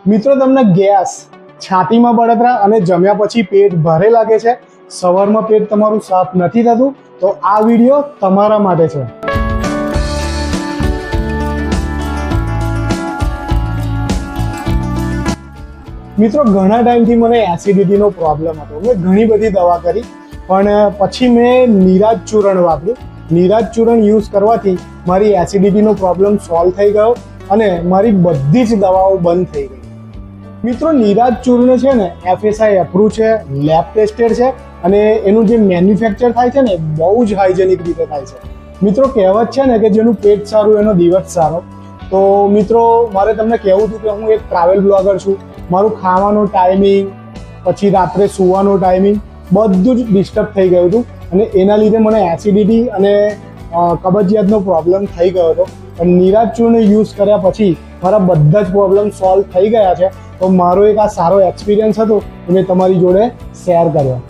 મિત્રો, તમને ગેસ, છાતીમાં બળતરા અને જમ્યા પછી પેટ ભારે લાગે છે, સવારમાં પેટ તમારું સાફ નથી થતું, તો આ વિડીયો તમારા માટે છે. મિત્રો, ઘણા ટાઈમથી મને એસિડિટીનો પ્રોબ્લેમ હતો. મેં ઘણી બધી દવા કરી, પણ પછી મેં નિરાજ ચૂર્ણ વાપર્યું. નિરાજ ચૂર્ણ યુઝ કરવાથી મારી એસિડિટીનો પ્રોબ્લેમ સોલ્વ થઈ ગયો અને મારી બધી જ દવાઓ બંધ થઈ ગઈ. મિત્રો, નિરાજ ચૂર્ણ છે ને FSI એપ્રુવ છે, લેબ ટેસ્ટેડ છે અને એનું જે મેન્યુફેક્ચર થાય છે ને બહુ જ હાઇજેનિક રીતે થાય છે. મિત્રો, કહેવત છે ને કે જેનું પેટ સારું એનો દિવસ સારો. તો મિત્રો, મારે તમને કહેવું હતું કે હું એક ટ્રાવેલ બ્લોગર છું. મારું ખાવાનું ટાઈમિંગ, પછી રાત્રે સૂવાનો ટાઈમિંગ બધું જ ડિસ્ટર્બ થઈ ગયું હતું અને એના લીધે મને એસિડિટી અને કબજિયાતનો પ્રોબ્લેમ થઈ ગયો હતો. પણ નિરાજ ચૂર્ણ યુઝ કર્યા પછી મારા બધા જ પ્રોબ્લેમ સોલ્વ થઈ ગયા છે. તો મારો એક આ સારો એક્સપિરિયન્સ હતો એ મેં તમારી જોડે શેર કર્યો.